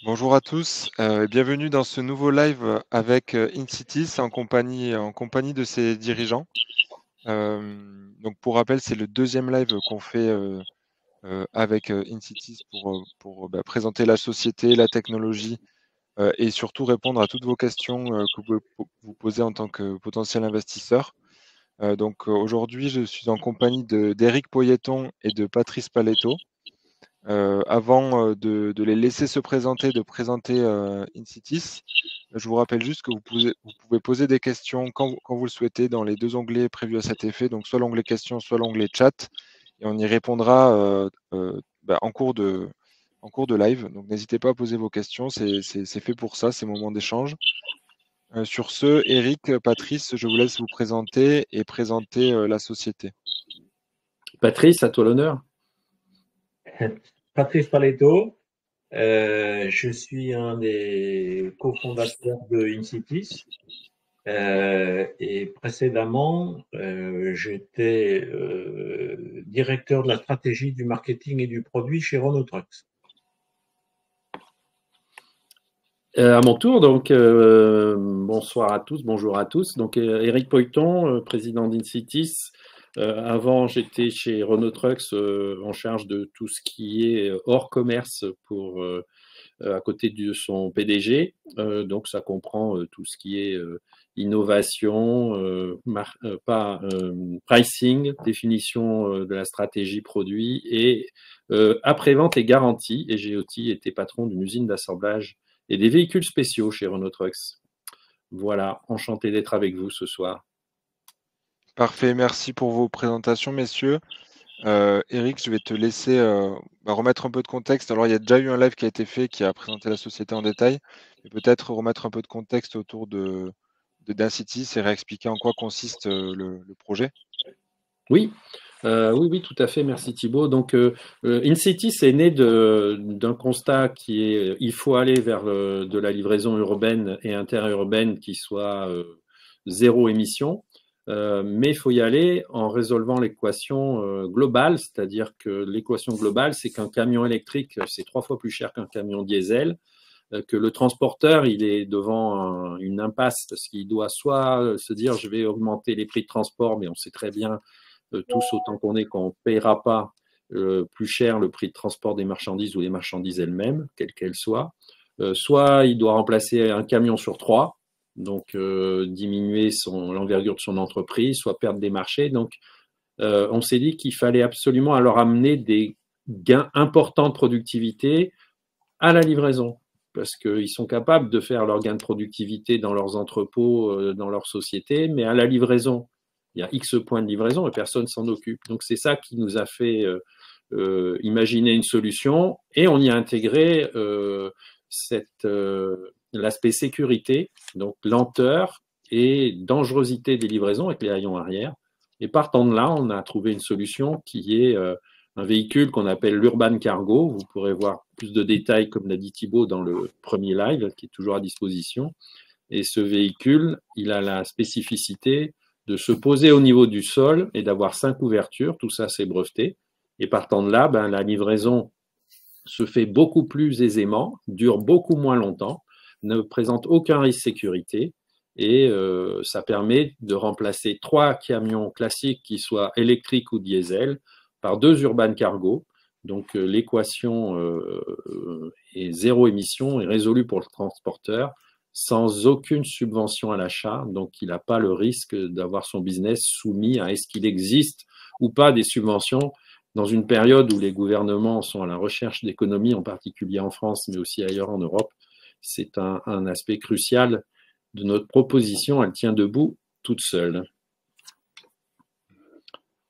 Bonjour à tous et bienvenue dans ce nouveau live avec InCities en compagnie de ses dirigeants. Donc pour rappel, c'est le deuxième live qu'on fait avec InCities pour présenter la société, la technologie et surtout répondre à toutes vos questions que vous pouvez vous poser en tant que potentiel investisseur. Donc aujourd'hui, je suis en compagnie d'Éric Poyetton et de Patrice Paletto. Avant de les laisser se présenter, de présenter InCities, je vous rappelle juste que vous pouvez poser des questions quand vous le souhaitez dans les deux onglets prévus à cet effet, donc soit l'onglet questions, soit l'onglet chat, et on y répondra en cours de live. Donc n'hésitez pas à poser vos questions, c'est fait pour ça, ces moments d'échange. Sur ce, Eric, Patrice, je vous laisse vous présenter et présenter la société. Patrice, à toi l'honneur. Patrice Paletto, je suis un des cofondateurs de InCities et précédemment, j'étais directeur de la stratégie du marketing et du produit chez Renault Trucks. À mon tour, donc bonsoir à tous, bonjour à tous. Donc Éric Poyetton, président d'InCities. Avant, j'étais chez Renault Trucks en charge de tout ce qui est hors commerce à côté de son PDG. Donc ça comprend tout ce qui est innovation, pricing, définition de la stratégie produit et après-vente et garantie. Et j'ai aussi été patron d'une usine d'assemblage et des véhicules spéciaux chez Renault Trucks. Voilà, enchanté d'être avec vous ce soir. Parfait, merci pour vos présentations, messieurs. Eric, je vais te laisser remettre un peu de contexte. Alors, il y a déjà eu un live qui a été fait qui a présenté la société en détail, mais peut-être remettre un peu de contexte autour de Density et réexpliquer en quoi consiste le projet. Oui, oui, tout à fait. Merci Thibault. Donc, InCities est né d'un constat qui est il faut aller vers de la livraison urbaine et interurbaine qui soit zéro émission, mais il faut y aller en résolvant l'équation globale, c'est-à-dire que l'équation globale, c'est qu'un camion électrique, c'est 3 fois plus cher qu'un camion diesel, que le transporteur, il est devant une impasse parce qu'il doit soit se dire je vais augmenter les prix de transport, mais on sait très bien tous autant qu'on est qu'on ne paiera pas plus cher le prix de transport des marchandises ou des marchandises elles-mêmes, quelles qu'elles soient. Soit il doit remplacer un camion sur 3, donc diminuer l'envergure de son entreprise, soit perdre des marchés. Donc on s'est dit qu'il fallait absolument alors amener des gains importants de productivité à la livraison, parce qu'ils sont capables de faire leurs gains de productivité dans leurs entrepôts, dans leur société, mais à la livraison, il y a X points de livraison et personne s'en occupe. Donc c'est ça qui nous a fait imaginer une solution et on y a intégré l'aspect sécurité, donc lenteur et dangerosité des livraisons avec les haillons arrière. Et partant de là, on a trouvé une solution qui est un véhicule qu'on appelle l'Urban Cargo. Vous pourrez voir plus de détails, comme l'a dit Thibault, dans le premier live, qui est toujours à disposition. Et ce véhicule, il a la spécificité de se poser au niveau du sol et d'avoir 5 ouvertures. Tout ça, c'est breveté. Et partant de là, la livraison se fait beaucoup plus aisément, dure beaucoup moins longtemps, ne présente aucun risque de sécurité. Et ça permet de remplacer 3 camions classiques qui soient électriques ou diesel par 2 Urban Cargo. Donc l'équation est zéro émission est résolue pour le transporteur sans aucune subvention à l'achat. Donc il n'a pas le risque d'avoir son business soumis à est-ce qu'il existe ou pas des subventions dans une période où les gouvernements sont à la recherche d'économies, en particulier en France, mais aussi ailleurs en Europe. C'est un aspect crucial de notre proposition. Elle tient debout toute seule.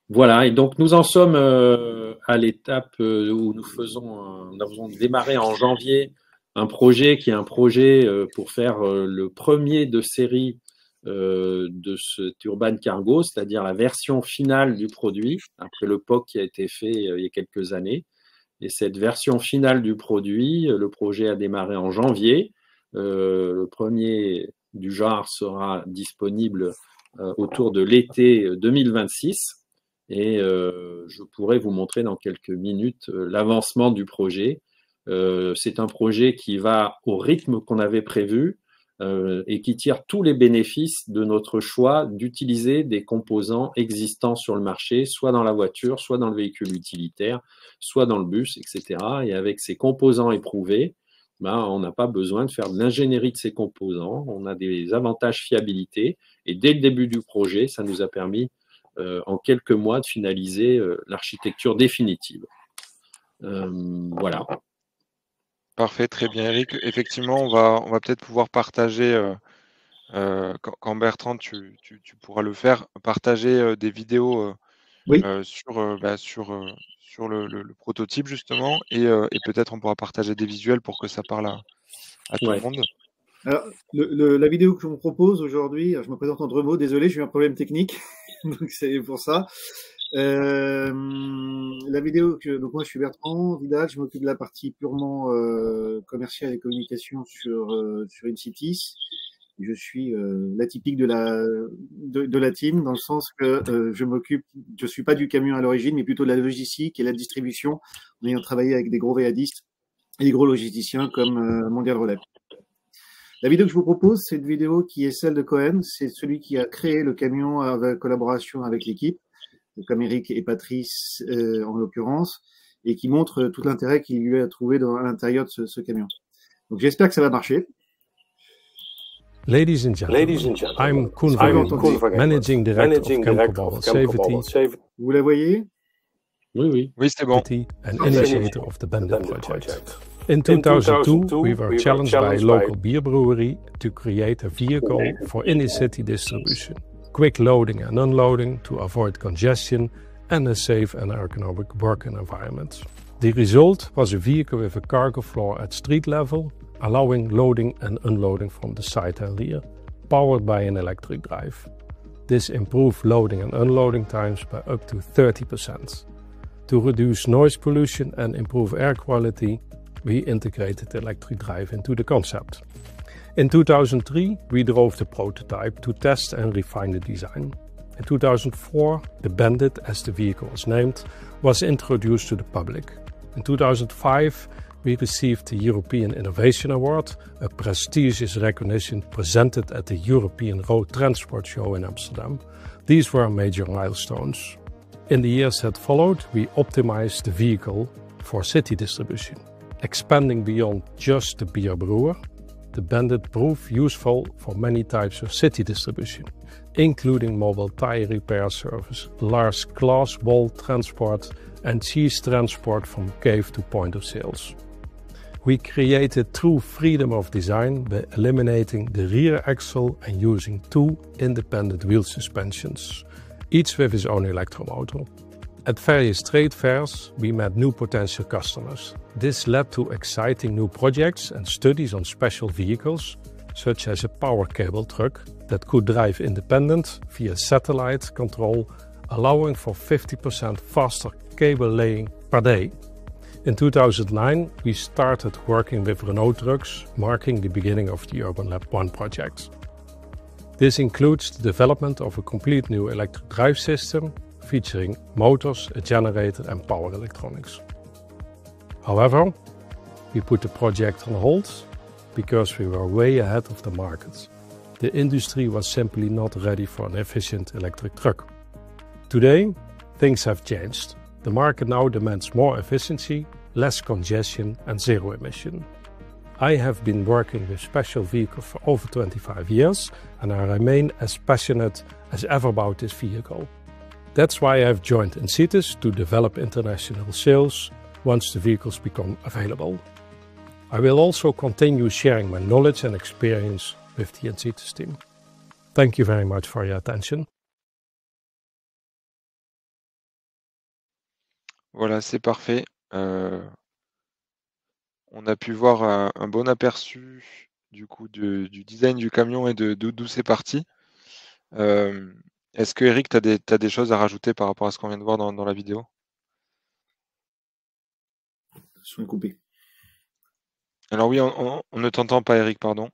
Voilà, et donc nous en sommes à l'étape où nous avons démarré en janvier un projet qui est un projet pour faire le premier de série de cet Urban Cargo, c'est-à-dire la version finale du produit, après le POC qui a été fait il y a quelques années. Et cette version finale du produit, le projet a démarré en janvier. Le premier du genre sera disponible autour de l'été 2026. Et je pourrais vous montrer dans quelques minutes l'avancement du projet. C'est un projet qui va au rythme qu'on avait prévu et qui tire tous les bénéfices de notre choix d'utiliser des composants existants sur le marché, soit dans la voiture, soit dans le véhicule utilitaire, soit dans le bus, etc. Et avec ces composants éprouvés, on n'a pas besoin de faire de l'ingénierie de ces composants. On a des avantages fiabilité. Et dès le début du projet, ça nous a permis en quelques mois de finaliser l'architecture définitive. Voilà. Parfait, très bien, Eric. Effectivement, on va peut-être pouvoir partager, quand Bertrand, tu pourras le faire, partager des vidéos Oui. sur le prototype, justement, et peut-être on pourra partager des visuels pour que ça parle à tout le monde. Alors, la vidéo que je vous propose aujourd'hui, je me présente en 2 mots, désolé, j'ai eu un problème technique, donc c'est pour ça. La vidéo donc moi je suis Bertrand Vidal, je m'occupe de la partie purement commerciale et communication sur InCities. Je suis l'atypique de la team, dans le sens que je suis pas du camion à l'origine, mais plutôt de la logistique et la distribution, en ayant travaillé avec des gros VADistes et des gros logisticiens comme Mondial Relais. La vidéo que je vous propose, c'est une vidéo qui est celle de Cohen. C'est celui qui a créé le camion en collaboration avec l'équipe, comme Eric et Patrice en l'occurrence, et qui montre tout l'intérêt qu'il lui a trouvé à l'intérieur de ce camion. Donc j'espère que ça va marcher. Ladies and gentlemen, I'm Koen Vergem, Managing Director of Chemical Safety. Vous la voyez? Oui. Oui, c'est bon. And initiator of the Bandit project. In 2002, we were challenged by a local beer brewery to create a vehicle for inner-city distribution. Quick loading and unloading to avoid congestion and a safe and ergonomic working environment. The result was a vehicle with a cargo floor at street level, allowing loading and unloading from the side and rear, powered by an electric drive. This improved loading and unloading times by up to 30%. To reduce noise pollution and improve air quality, we integrated the electric drive into the concept. In 2003, we drove the prototype to test and refine the design. In 2004, the Bandit, as the vehicle was named, was introduced to the public. In 2005, we received the European Innovation Award, a prestigious recognition presented at the European Road Transport Show in Amsterdam. These were major milestones. In the years that followed, we optimized the vehicle for city distribution, expanding beyond just the beer brewer. The Bandit proved useful for many types of city distribution, including mobile tire repair service, large glass wall transport, and cheese transport from cave to point of sales. We created true freedom of design by eliminating the rear axle and using 2 independent wheel suspensions, each with its own electromotor. At various trade fairs, we met new potential customers. This led to exciting new projects and studies on special vehicles, such as a power cable truck that could drive independent via satellite control, allowing for 50% faster cable laying per day. In 2009, we started working with Renault Trucks, marking the beginning of the Urban Lab 1 project. This includes the development of a complete new electric drive system, featuring motors, a generator and power electronics. However, we put the project on hold because we were way ahead of the market. The industry was simply not ready for an efficient electric truck. Today, things have changed. The market now demands more efficiency, less congestion and zero emission. I have been working with special vehicles for over 25 years and I remain as passionate as ever about this vehicle. That's why I've joined InCities to develop international sales once the vehicles become available. I will also continue sharing my knowledge and experience with the InCities team. Thank you very much for your attention. Voilà, c'est parfait. On a pu voir un bon aperçu du coup du design du camion et d'où c'est parti. Est-ce que Eric, tu as des choses à rajouter par rapport à ce qu'on vient de voir dans la vidéo? Je suis coupé. Alors oui, on ne t'entend pas, Eric, pardon.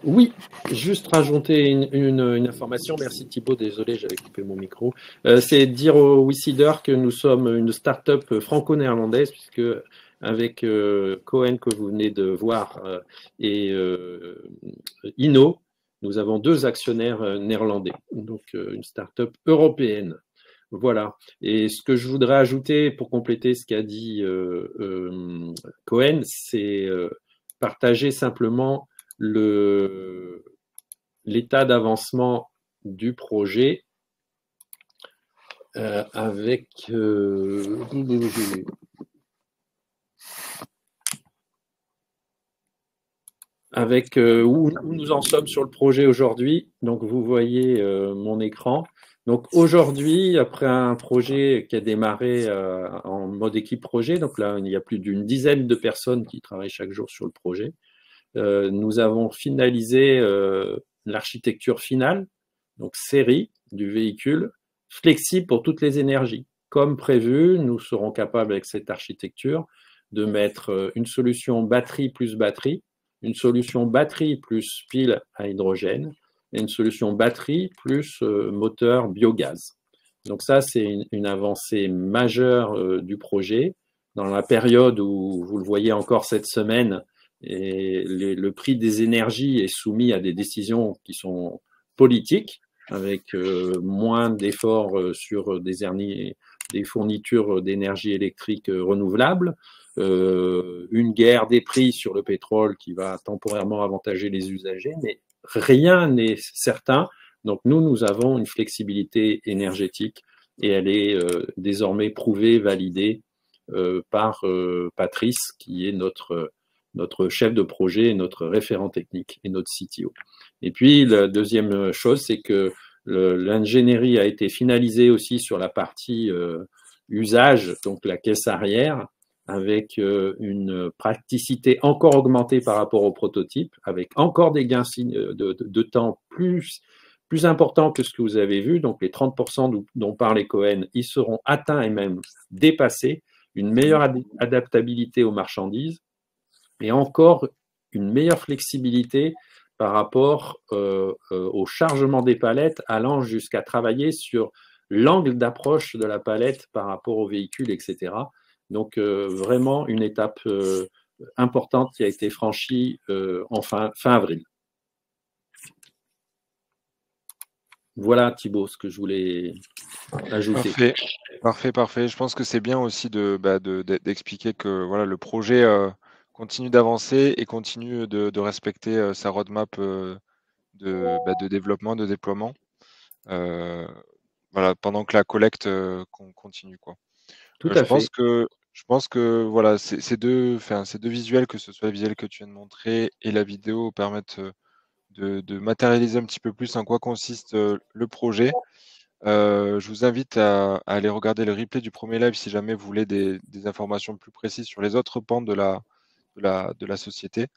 Oui, juste rajouter une information. Merci Thibaut, désolé, j'avais coupé mon micro. C'est dire aux WeSeeders que nous sommes une start-up franco-néerlandaise, puisque avec Cohen que vous venez de voir et Inno, nous avons 2 actionnaires néerlandais, donc une start-up européenne. Voilà. Et ce que je voudrais ajouter pour compléter ce qu'a dit Cohen, c'est partager simplement l'état d'avancement du projet avec où nous en sommes sur le projet aujourd'hui. Donc, vous voyez mon écran. Donc, aujourd'hui, après un projet qui a démarré en mode équipe projet, donc là, il y a plus d'une dizaine de personnes qui travaillent chaque jour sur le projet. Nous avons finalisé l'architecture finale, donc série du véhicule, flexible pour toutes les énergies. Comme prévu, nous serons capables avec cette architecture de mettre une solution batterie plus batterie, une solution batterie plus pile à hydrogène et une solution batterie plus moteur biogaz. Donc ça, c'est une avancée majeure du projet. Dans la période où, vous le voyez encore cette semaine, et le prix des énergies est soumis à des décisions qui sont politiques, avec moins d'efforts sur des fournitures d'énergie électrique renouvelables, une guerre des prix sur le pétrole qui va temporairement avantager les usagers, mais rien n'est certain. Donc nous avons une flexibilité énergétique et elle est désormais prouvée, validée par Patrice, qui est notre chef de projet, notre référent technique et notre CTO. Et puis, la deuxième chose, c'est que l'ingénierie a été finalisée aussi sur la partie usage, donc la caisse arrière, avec une praticité encore augmentée par rapport au prototype, avec encore des gains de temps plus importants que ce que vous avez vu. Donc, les 30% dont parlait Cohen, ils seront atteints et même dépassés. Une meilleure adaptabilité aux marchandises et encore une meilleure flexibilité par rapport au chargement des palettes, allant jusqu'à travailler sur l'angle d'approche de la palette par rapport au véhicule, etc. Donc, vraiment une étape importante qui a été franchie fin avril. Voilà, Thibaut, ce que je voulais ajouter. Parfait. Je pense que c'est bien aussi d'expliquer que voilà, le projet continue d'avancer et continue de respecter sa roadmap de développement, de déploiement, voilà, pendant que la collecte continue, quoi. Tout à fait. Je pense que voilà, ces deux visuels, que ce soit le visuel que tu viens de montrer et la vidéo, permettent de matérialiser un petit peu plus en quoi consiste le projet. Je vous invite à aller regarder le replay du premier live si jamais vous voulez des informations plus précises sur les autres pans de la société.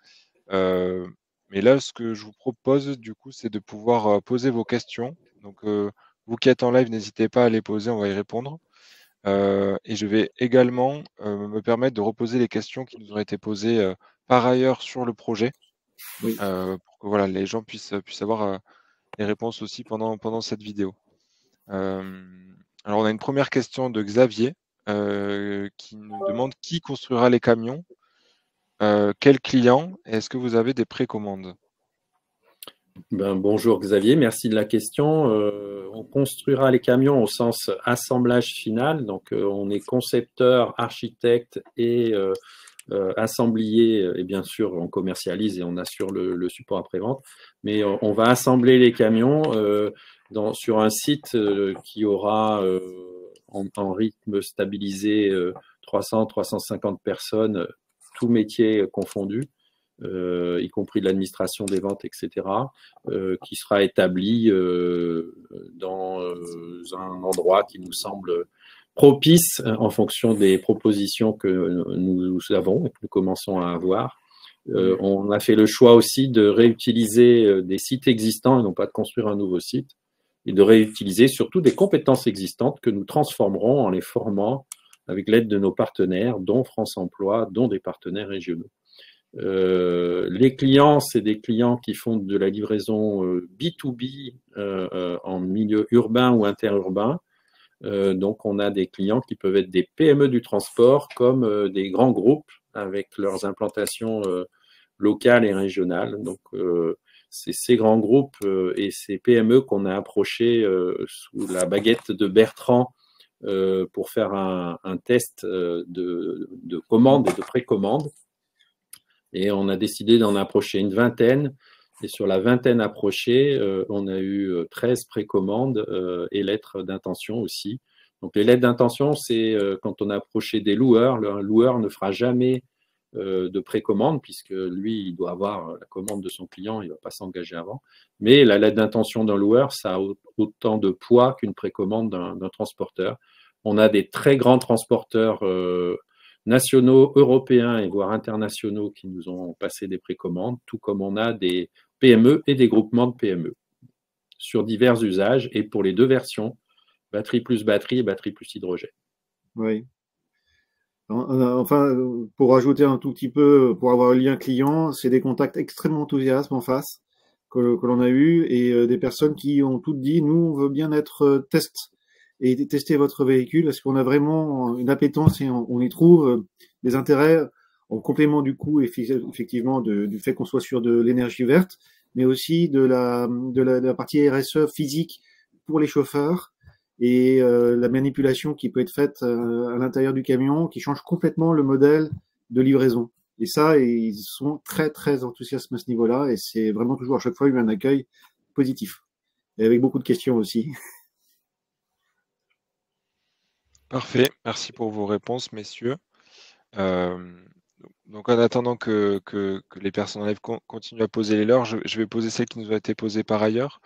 Mais là, ce que je vous propose, du coup, c'est de pouvoir poser vos questions. Donc, vous qui êtes en live, n'hésitez pas à les poser, on va y répondre. Et je vais également me permettre de reposer les questions qui nous ont été posées par ailleurs sur le projet, Oui. pour que voilà, les gens puissent avoir les réponses aussi pendant cette vidéo. Alors, on a une première question de Xavier qui nous demande qui construira les camions, quel client, et est-ce que vous avez des précommandes? Bonjour Xavier, merci de la question. On construira les camions au sens assemblage final, donc on est concepteur, architecte et assemblier, et bien sûr on commercialise et on assure le support après-vente, mais on va assembler les camions sur un site qui aura en rythme stabilisé 300-350 personnes, tous métiers confondus. Y compris de l'administration des ventes, etc., qui sera établi dans un endroit qui nous semble propice en fonction des propositions que nous avons et que nous commençons à avoir. On a fait le choix aussi de réutiliser des sites existants et non pas de construire un nouveau site, et de réutiliser surtout des compétences existantes que nous transformerons en les formant avec l'aide de nos partenaires, dont France Emploi, dont des partenaires régionaux. Les clients, c'est des clients qui font de la livraison B2B en milieu urbain ou interurbain. Donc, on a des clients qui peuvent être des PME du transport comme des grands groupes avec leurs implantations locales et régionales. Donc, c'est ces grands groupes et ces PME qu'on a approchés sous la baguette de Bertrand pour faire un test de commande et de précommande. Et on a décidé d'en approcher une vingtaine. Et sur la vingtaine approchée, on a eu 13 précommandes et lettres d'intention aussi. Donc les lettres d'intention, c'est quand on a approché des loueurs. Le loueur ne fera jamais de précommande puisque lui, il doit avoir la commande de son client, il ne va pas s'engager avant. Mais la lettre d'intention d'un loueur, ça a autant de poids qu'une précommande d'un transporteur. On a des très grands transporteurs nationaux, européens et voire internationaux qui nous ont passé des précommandes, tout comme on a des PME et des groupements de PME sur divers usages et pour les deux versions, batterie plus batterie et batterie plus hydrogène. Oui. Enfin, pour rajouter un tout petit peu, pour avoir le lien client, c'est des contacts extrêmement enthousiastes en face que l'on a eu et des personnes qui ont toutes dit, nous, on veut bien être test et tester votre véhicule parce qu'on a vraiment une appétence et on y trouve des intérêts en complément du coup effectivement du fait qu'on soit sur de l'énergie verte, mais aussi de la partie RSE physique pour les chauffeurs et la manipulation qui peut être faite à l'intérieur du camion qui change complètement le modèle de livraison. Et ça, ils sont très très enthousiastes à ce niveau-là et c'est vraiment toujours à chaque fois eu un accueil positif et avec beaucoup de questions aussi. Parfait, merci pour vos réponses, messieurs. Donc en attendant que les personnes en live continuent à poser les leurs, je vais poser celles qui nous ont été posées par ailleurs.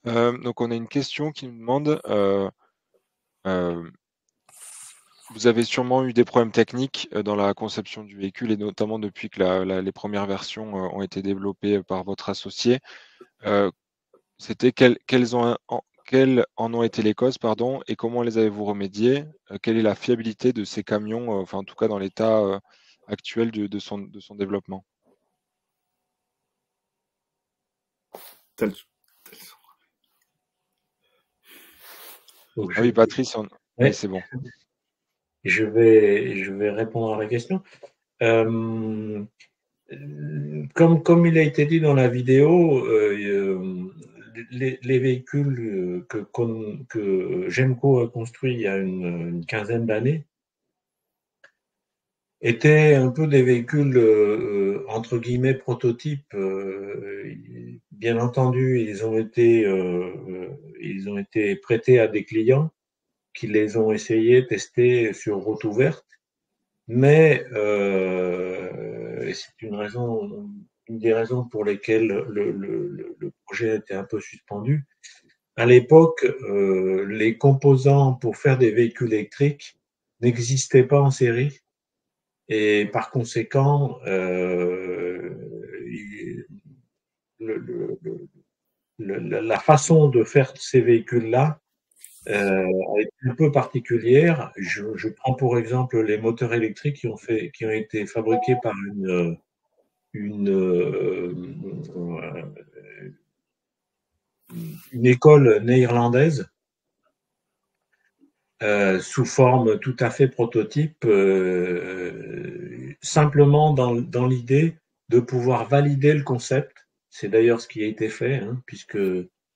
Donc on a une question qui nous demande, vous avez sûrement eu des problèmes techniques dans la conception du véhicule et notamment depuis que les premières versions ont été développées par votre associé. C'était quelles en ont été les causes, pardon, et comment les avez-vous remédiées? Quelle est la fiabilité de ces camions, enfin en tout cas dans l'état actuel de son développement? Oui, Patrice, oui, c'est bon. Je vais répondre à la question. Comme il a été dit dans la vidéo, les véhicules que Gemco a construits il y a une quinzaine d'années étaient un peu des véhicules entre guillemets prototypes. Bien entendu, ils ont été prêtés à des clients qui les ont essayés, testés sur route ouverte. Mais c'est une des raisons pour lesquelles le projet était un peu suspendu. À l'époque, les composants pour faire des véhicules électriques n'existaient pas en série. Et par conséquent, la façon de faire ces véhicules-là a été un peu particulière. Je prends pour exemple les moteurs électriques qui ont été fabriqués par une école néerlandaise sous forme tout à fait prototype, simplement dans l'idée de pouvoir valider le concept. C'est d'ailleurs ce qui a été fait, hein, puisque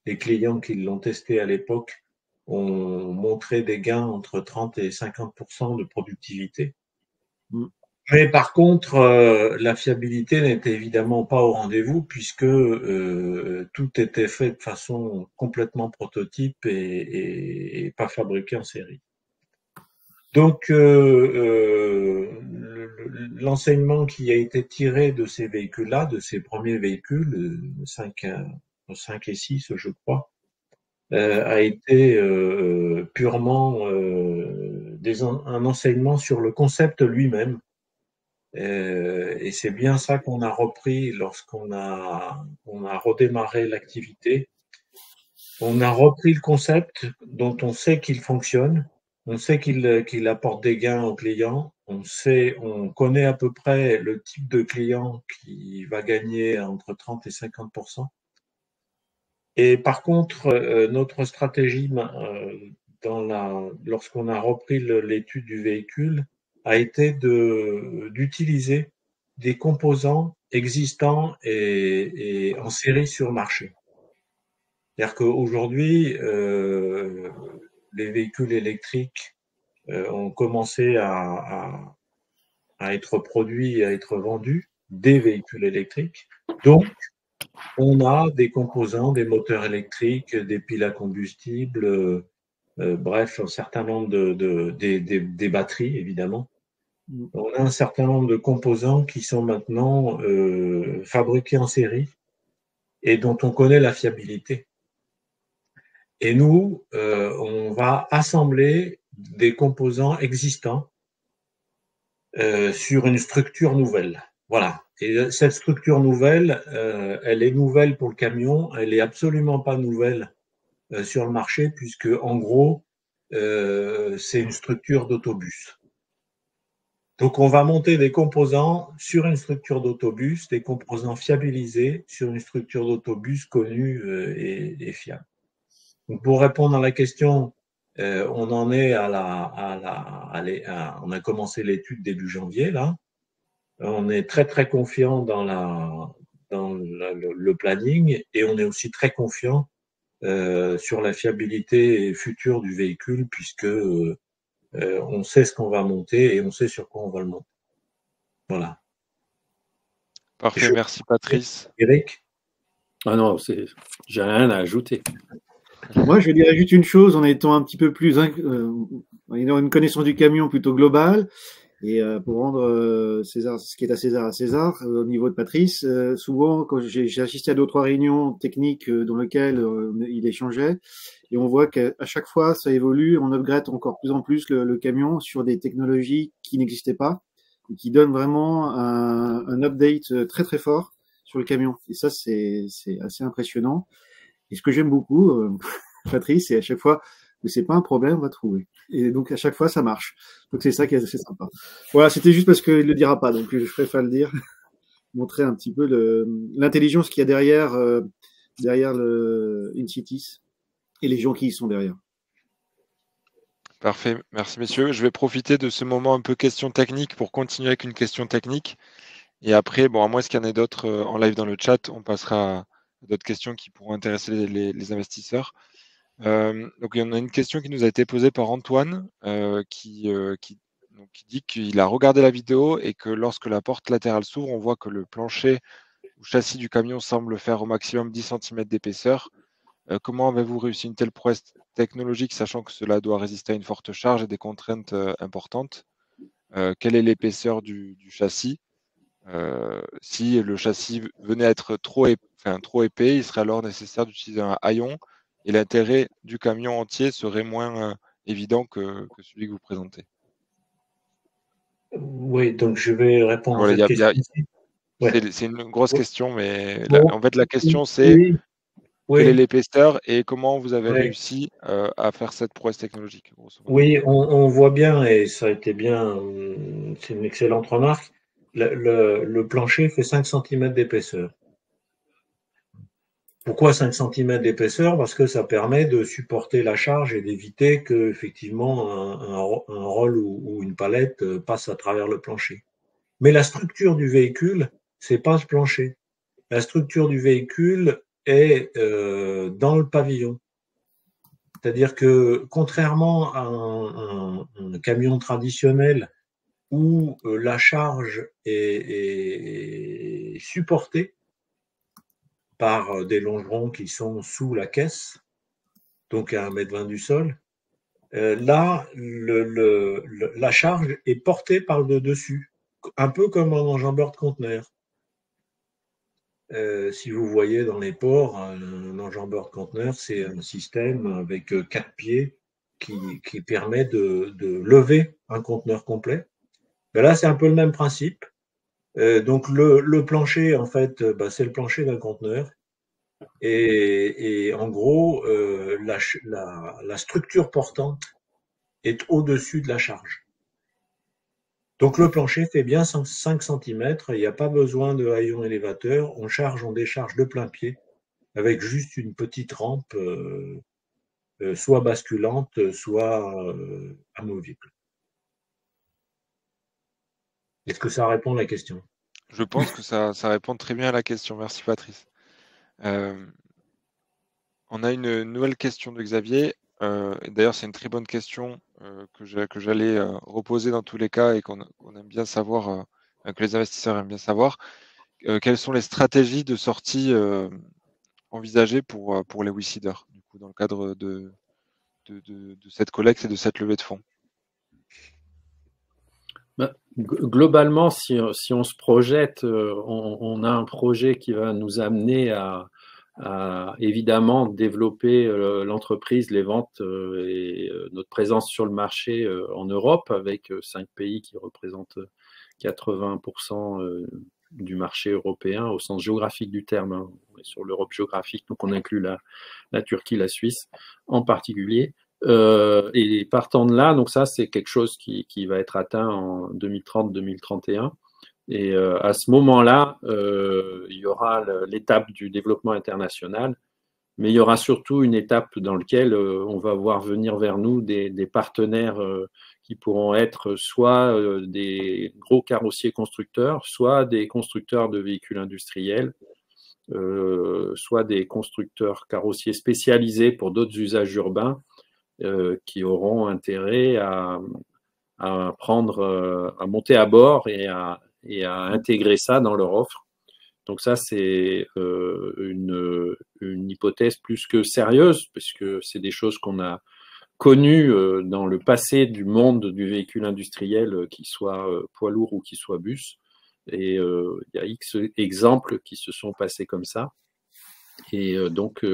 les clients qui l'ont testé à l'époque ont montré des gains entre 30 et 50% de productivité. Mais par contre, la fiabilité n'était évidemment pas au rendez-vous puisque tout était fait de façon complètement prototype et pas fabriqué en série. Donc, l'enseignement qui a été tiré de ces véhicules-là, de ces premiers véhicules, 5 et 6, je crois, a été purement un enseignement sur le concept lui-même. Et c'est bien ça qu'on a repris lorsqu'on a redémarré l'activité. On a repris le concept dont on sait qu'il fonctionne On sait qu'il apporte des gains aux clients. On connaît à peu près le type de client qui va gagner entre 30 et 50%. Et par contre, notre stratégie lorsqu'on a repris l'étude du véhicule a été d'utiliser des composants existants et en série sur le marché. C'est-à-dire qu'aujourd'hui, les véhicules électriques ont commencé à être produits, à être vendus, des véhicules électriques. Donc, on a des composants, des moteurs électriques, des piles à combustible, bref, un certain nombre des batteries, évidemment. On a un certain nombre de composants qui sont maintenant fabriqués en série et dont on connaît la fiabilité. Et nous, on va assembler des composants existants sur une structure nouvelle. Voilà. Et cette structure nouvelle, elle est nouvelle pour le camion, elle est absolument pas nouvelle sur le marché, puisque en gros, c'est une structure d'autobus. Donc, on va monter des composants sur une structure d'autobus, des composants fiabilisés sur une structure d'autobus connue et fiable. Donc, pour répondre à la question, on en est on a commencé l'étude début janvier, là. On est très, très confiant dans le planning et on est aussi très confiant sur la fiabilité future du véhicule puisque on sait ce qu'on va monter et on sait sur quoi on va le monter. Voilà. Parfait, merci Patrice. Eric? Ah non, j'ai rien à ajouter. Moi, je dirais juste une chose en étant un petit peu plus, en ayant une connaissance du camion plutôt globale. Et pour rendre César, ce qui est à César, au niveau de Patrice, souvent quand j'ai assisté à 2 ou 3 réunions techniques dans lesquelles il échangeait, et on voit qu'à chaque fois ça évolue, on upgrade encore plus en plus le camion sur des technologies qui n'existaient pas, et qui donnent vraiment un update très très fort sur le camion. Et ça c'est assez impressionnant. Et ce que j'aime beaucoup, Patrice, c'est à chaque fois que c'est pas un problème, on va trouver. Et donc à chaque fois ça marche. Donc c'est ça qui est assez sympa. Voilà, c'était juste parce qu'il le dira pas, donc je préfère le dire, montrer un petit peu l'intelligence qu'il y a derrière le InCities et les gens qui y sont derrière. Parfait, merci messieurs. Je vais profiter de ce moment un peu question technique pour continuer avec une question technique. Et après, bon, à moins qu'il y en ait d'autres en live dans le chat, on passera à d'autres questions qui pourront intéresser les investisseurs. Donc il y en a une question qui nous a été posée par Antoine qui dit qu'il a regardé la vidéo et que lorsque la porte latérale s'ouvre, on voit que le plancher ou châssis du camion semble faire au maximum 10 cm d'épaisseur. Comment avez-vous réussi une telle prouesse technologique, sachant que cela doit résister à une forte charge et des contraintes importantes? Quelle est l'épaisseur du châssis? Si le châssis venait à être trop épais, il serait alors nécessaire d'utiliser un haillon et l'intérêt du camion entier serait moins évident que celui que vous présentez. Oui, donc je vais répondre Voilà, à cette question. C'est une grosse question, mais Bon, en fait la question c'est oui, quelle est l'épaisseur et comment vous avez oui. réussi à faire cette prouesse technologique, grosso modo. Oui, on voit bien, et ça a été bien, c'est une excellente remarque, le plancher fait 5 cm d'épaisseur. Pourquoi 5 cm d'épaisseur? Parce que ça permet de supporter la charge et d'éviter que effectivement un rôle ou une palette passe à travers le plancher. Mais la structure du véhicule, c'est pas ce plancher. La structure du véhicule est dans le pavillon. C'est-à-dire que contrairement à un camion traditionnel où la charge est supportée par des longerons qui sont sous la caisse, donc à 1,20 m du sol, là, la charge est portée par le dessus, un peu comme un enjambeur de conteneur. Si vous voyez dans les ports, un enjambeur de conteneur, c'est un système avec 4 pieds qui permet de lever un conteneur complet. Ben là, c'est un peu le même principe. Donc le plancher, en fait, c'est le plancher d'un conteneur. Et en gros, la structure portante est au-dessus de la charge. Donc le plancher fait bien 5 cm, il n'y a pas besoin de haillon élévateur, on charge, on décharge de plein pied avec juste une petite rampe soit basculante, soit amovible. Est-ce que ça répond à la question? Je pense que ça répond très bien à la question. Merci Patrice. On a une nouvelle question de Xavier. D'ailleurs, c'est une très bonne question que j'allais reposer dans tous les cas et qu'on aime bien savoir, que les investisseurs aiment bien savoir. Quelles sont les stratégies de sortie envisagées pour les WeSeeders, du coup, dans le cadre de cette collecte et de cette levée de fonds? Globalement, si on se projette, on a un projet qui va nous amener à évidemment développer l'entreprise, les ventes et notre présence sur le marché en Europe, avec 5 pays qui représentent 80% du marché européen au sens géographique du terme. Hein. On est sur l'Europe géographique, donc on inclut la Turquie, la Suisse en particulier. Et partant de là, donc ça c'est quelque chose qui va être atteint en 2030-2031. Et à ce moment-là, il y aura l'étape du développement international, mais il y aura surtout une étape dans laquelle on va voir venir vers nous des partenaires qui pourront être soit des gros carrossiers constructeurs, soit des constructeurs de véhicules industriels, soit des constructeurs carrossiers spécialisés pour d'autres usages urbains qui auront intérêt à monter à bord et à intégrer ça dans leur offre. Donc ça, c'est une hypothèse plus que sérieuse, puisque c'est des choses qu'on a connues dans le passé du monde du véhicule industriel, qu'il soit poids lourd ou qu'il soit bus. Et il y a X exemples qui se sont passés comme ça. Et donc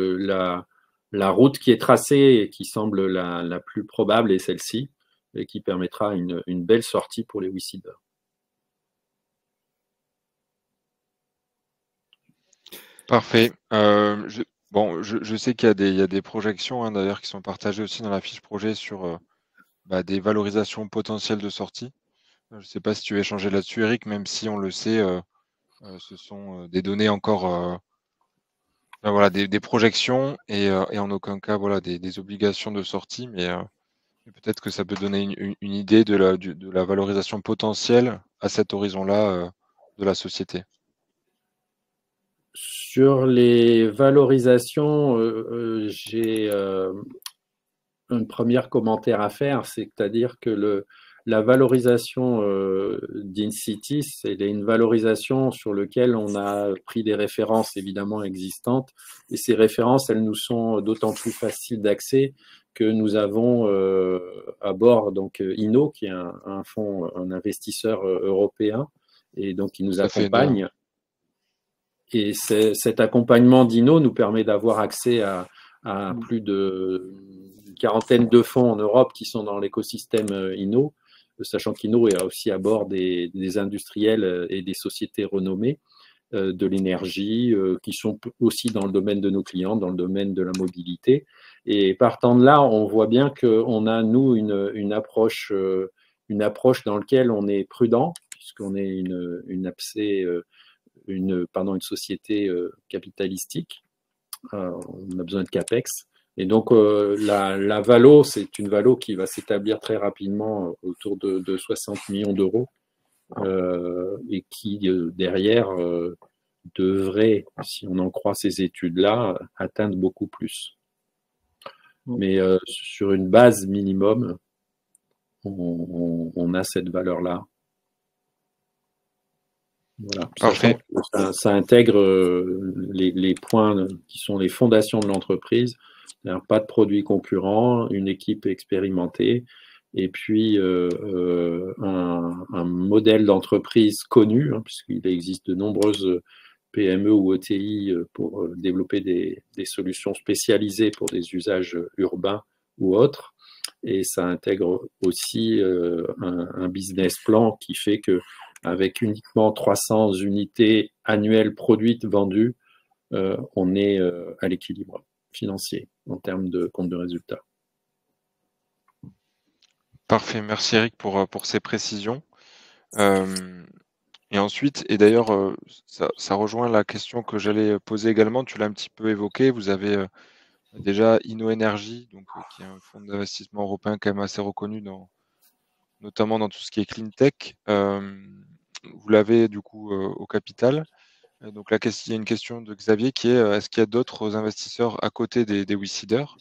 la route qui est tracée et qui semble la plus probable est celle-ci, et qui permettra une belle sortie pour les WeSeeders. Parfait. Je sais qu'il y a des projections hein, d'ailleurs qui sont partagées aussi dans la fiche projet sur des valorisations potentielles de sortie. Je ne sais pas si tu veux échanger là-dessus, Eric, même si on le sait, ce sont des données encore, voilà, des projections et en aucun cas voilà, des obligations de sortie, mais peut-être que ça peut donner une idée de la valorisation potentielle à cet horizon-là de la société. Sur les valorisations, j'ai un premier commentaire à faire, c'est-à-dire que la valorisation d'InCity, c'est une valorisation sur laquelle on a pris des références évidemment existantes, et ces références, elles nous sont d'autant plus faciles d'accès que nous avons à bord donc Inno, qui est un fonds, un investisseur européen, et donc qui nous accompagne. Et cet accompagnement d'Inno nous permet d'avoir accès à plus d'une quarantaine de fonds en Europe qui sont dans l'écosystème Inno, sachant qu'Inno est aussi à bord des industriels et des sociétés renommées de l'énergie, qui sont aussi dans le domaine de nos clients, dans le domaine de la mobilité. Et partant de là, on voit bien qu'on a, nous, une approche dans laquelle on est prudent, puisqu'on est une société capitalistique. On a besoin de CAPEX. Et donc, la valo, c'est une valo qui va s'établir très rapidement autour de 60 millions d'euros et qui, derrière, devrait, si on en croit ces études-là, atteindre beaucoup plus. Mais sur une base minimum, on a cette valeur-là. Voilà. Sachant que ça intègre les points qui sont les fondations de l'entreprise, pas de produits concurrents, une équipe expérimentée, et puis un modèle d'entreprise connu, hein, puisqu'il existe de nombreuses PME ou ETI pour développer des solutions spécialisées pour des usages urbains ou autres. Et ça intègre aussi un business plan qui fait que avec uniquement 300 unités annuelles produites, vendues, on est à l'équilibre financier en termes de compte de résultat. Parfait, merci Eric pour ces précisions. Et ensuite, et d'ailleurs, ça rejoint la question que j'allais poser également, tu l'as un petit peu évoqué, vous avez déjà InnoEnergy, donc, qui est un fonds d'investissement européen quand même assez reconnu, notamment dans tout ce qui est clean tech. Vous l'avez du coup au capital. Donc là, il y a une question de Xavier qui est est-ce qu'il y a d'autres investisseurs à côté des WeSeeders?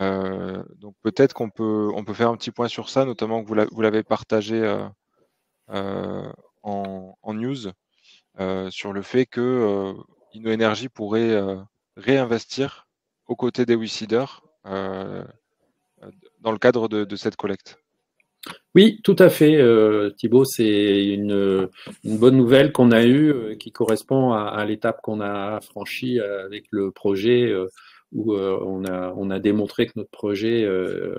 Donc peut-être on peut faire un petit point sur ça, notamment que vous l'avez partagé en news sur le fait que InnoEnergy pourrait réinvestir aux côtés des WeSeeders dans le cadre de cette collecte. Oui, tout à fait, Thibaut. C'est une bonne nouvelle qu'on a eue qui correspond à l'étape qu'on a franchie avec le projet où on a démontré que notre projet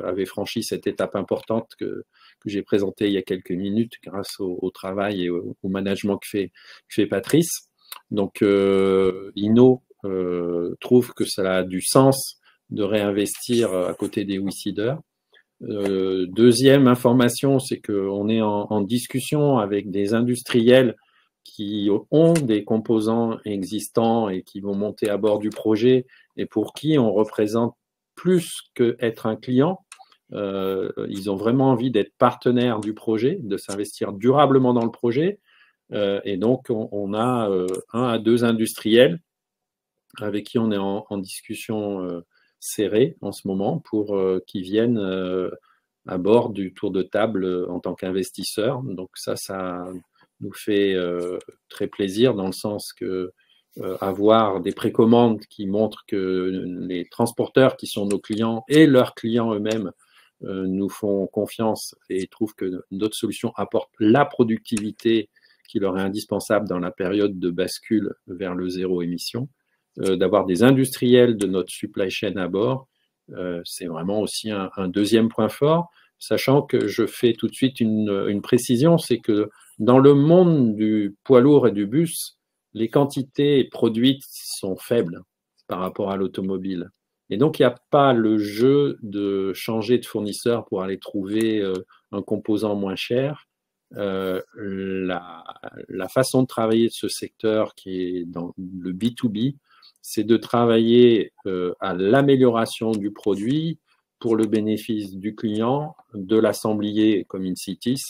avait franchi cette étape importante que j'ai présentée il y a quelques minutes grâce au travail et au management que fait Patrice. Donc, Inno trouve que ça a du sens de réinvestir à côté des WeSeeders. Deuxième information, c'est qu'on est en discussion avec des industriels qui ont des composants existants et qui vont monter à bord du projet et pour qui on représente plus qu'être un client. Ils ont vraiment envie d'être partenaires du projet, de s'investir durablement dans le projet. Et donc, on a 1 à 2 industriels avec qui on est en discussion serrée en ce moment pour qu'ils viennent à bord du tour de table en tant qu'investisseurs. Donc ça nous fait très plaisir dans le sens que avoir des précommandes qui montrent que les transporteurs qui sont nos clients et leurs clients eux-mêmes nous font confiance et trouvent que notre solution apporte la productivité qui leur est indispensable dans la période de bascule vers le zéro émission. D'avoir des industriels de notre supply chain à bord, c'est vraiment aussi un deuxième point fort, sachant que je fais tout de suite une précision, c'est que dans le monde du poids lourd et du bus, les quantités produites sont faibles par rapport à l'automobile. Et donc, il n'y a pas le jeu de changer de fournisseur pour aller trouver un composant moins cher. La façon de travailler de ce secteur qui est dans le B2B, c'est de travailler à l'amélioration du produit pour le bénéfice du client, de l'assemblier comme InCities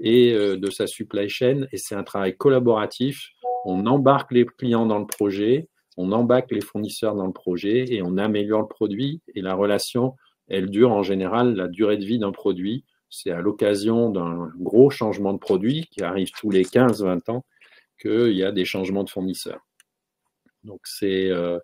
et de sa supply chain. Et c'est un travail collaboratif. On embarque les clients dans le projet, on embarque les fournisseurs dans le projet et on améliore le produit. Et la relation, elle dure en général la durée de vie d'un produit. C'est à l'occasion d'un gros changement de produit qui arrive tous les 15-20 ans qu'il y a des changements de fournisseurs. Donc, c'est le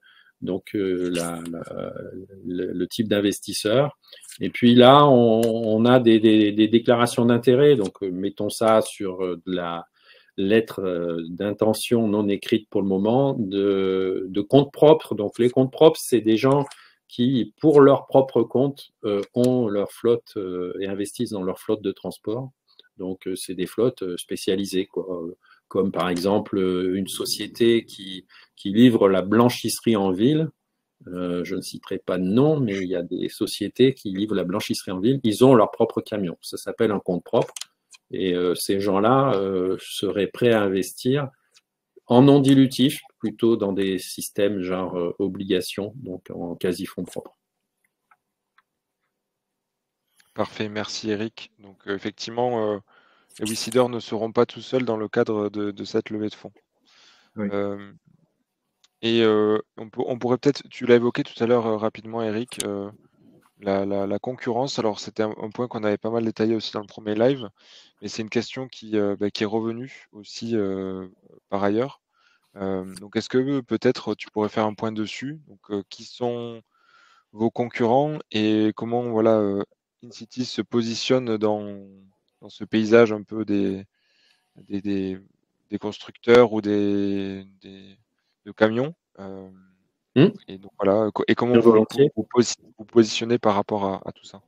type d'investisseur. Et puis là, on a des déclarations d'intérêt. Donc, mettons ça sur de la lettre d'intention non écrite pour le moment, de comptes propres. Donc, les comptes propres, c'est des gens qui, pour leur propre compte, ont leur flotte et investissent dans leur flotte de transport. Donc, c'est des flottes spécialisées, quoi. Comme par exemple une société qui livre la blanchisserie en ville. Je ne citerai pas de nom, mais il y a des sociétés qui livrent la blanchisserie en ville. Ils ont leur propre camion. Ça s'appelle un compte propre. Et ces gens-là seraient prêts à investir en non dilutif, plutôt dans des systèmes genre obligations, donc en quasi-fonds propres. Parfait, merci Eric. Donc effectivement, les WeSeeders ne seront pas tout seuls dans le cadre de cette levée de fonds. Oui. Et on pourrait peut-être, tu l'as évoqué tout à l'heure rapidement Eric, la concurrence. Alors c'était un point qu'on avait pas mal détaillé aussi dans le premier live, mais c'est une question qui est revenue aussi par ailleurs. Donc est-ce que peut-être tu pourrais faire un point dessus? Donc qui sont vos concurrents et comment InCities se positionne dans ce paysage un peu des constructeurs ou de camions. Et donc voilà, et comment vous positionnez par rapport à tout ça?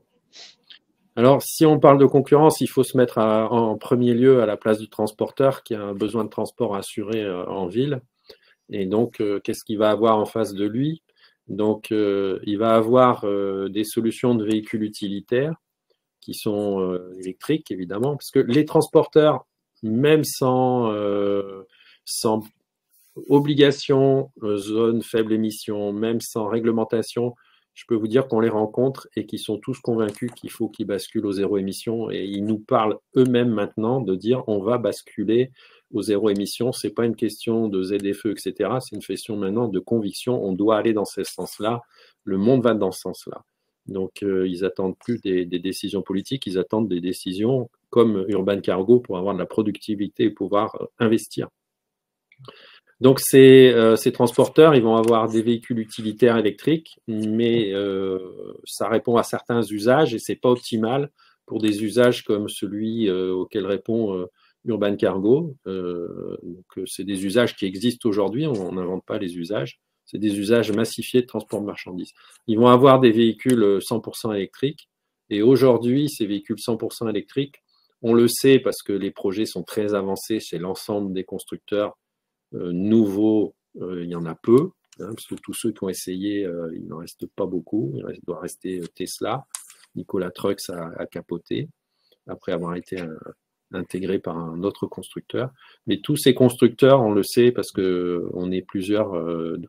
Alors, si on parle de concurrence, il faut se mettre en premier lieu à la place du transporteur qui a un besoin de transport assuré en ville. Et donc, qu'est-ce qu'il va avoir en face de lui? Donc, il va avoir des solutions de véhicules utilitaires qui sont électriques, évidemment, parce que les transporteurs, même sans obligation, zone faible émission, même sans réglementation, je peux vous dire qu'on les rencontre et qu'ils sont tous convaincus qu'il faut qu'ils basculent au zéro émission. Et ils nous parlent eux-mêmes maintenant de dire on va basculer au zéro émission. Ce n'est pas une question de ZFE, etc. C'est une question maintenant de conviction. On doit aller dans ce sens-là. Le monde va dans ce sens-là. Donc, ils n'attendent plus des décisions politiques, ils attendent des décisions comme Urban Cargo pour avoir de la productivité et pouvoir investir. Donc, ces transporteurs, ils vont avoir des véhicules utilitaires électriques, mais ça répond à certains usages et ce n'est pas optimal pour des usages comme celui auquel répond Urban Cargo. Donc, c'est des usages qui existent aujourd'hui, on n'invente pas les usages. C'est des usages massifiés de transport de marchandises. Ils vont avoir des véhicules 100% électriques. Et aujourd'hui, ces véhicules 100% électriques, on le sait parce que les projets sont très avancés chez l'ensemble des constructeurs nouveaux. Il y en a peu, hein, parce que tous ceux qui ont essayé, il n'en reste pas beaucoup. Il doit rester Tesla. Nikola Trucks a capoté après avoir été intégré par un autre constructeur. Mais tous ces constructeurs, on le sait parce qu'on est plusieurs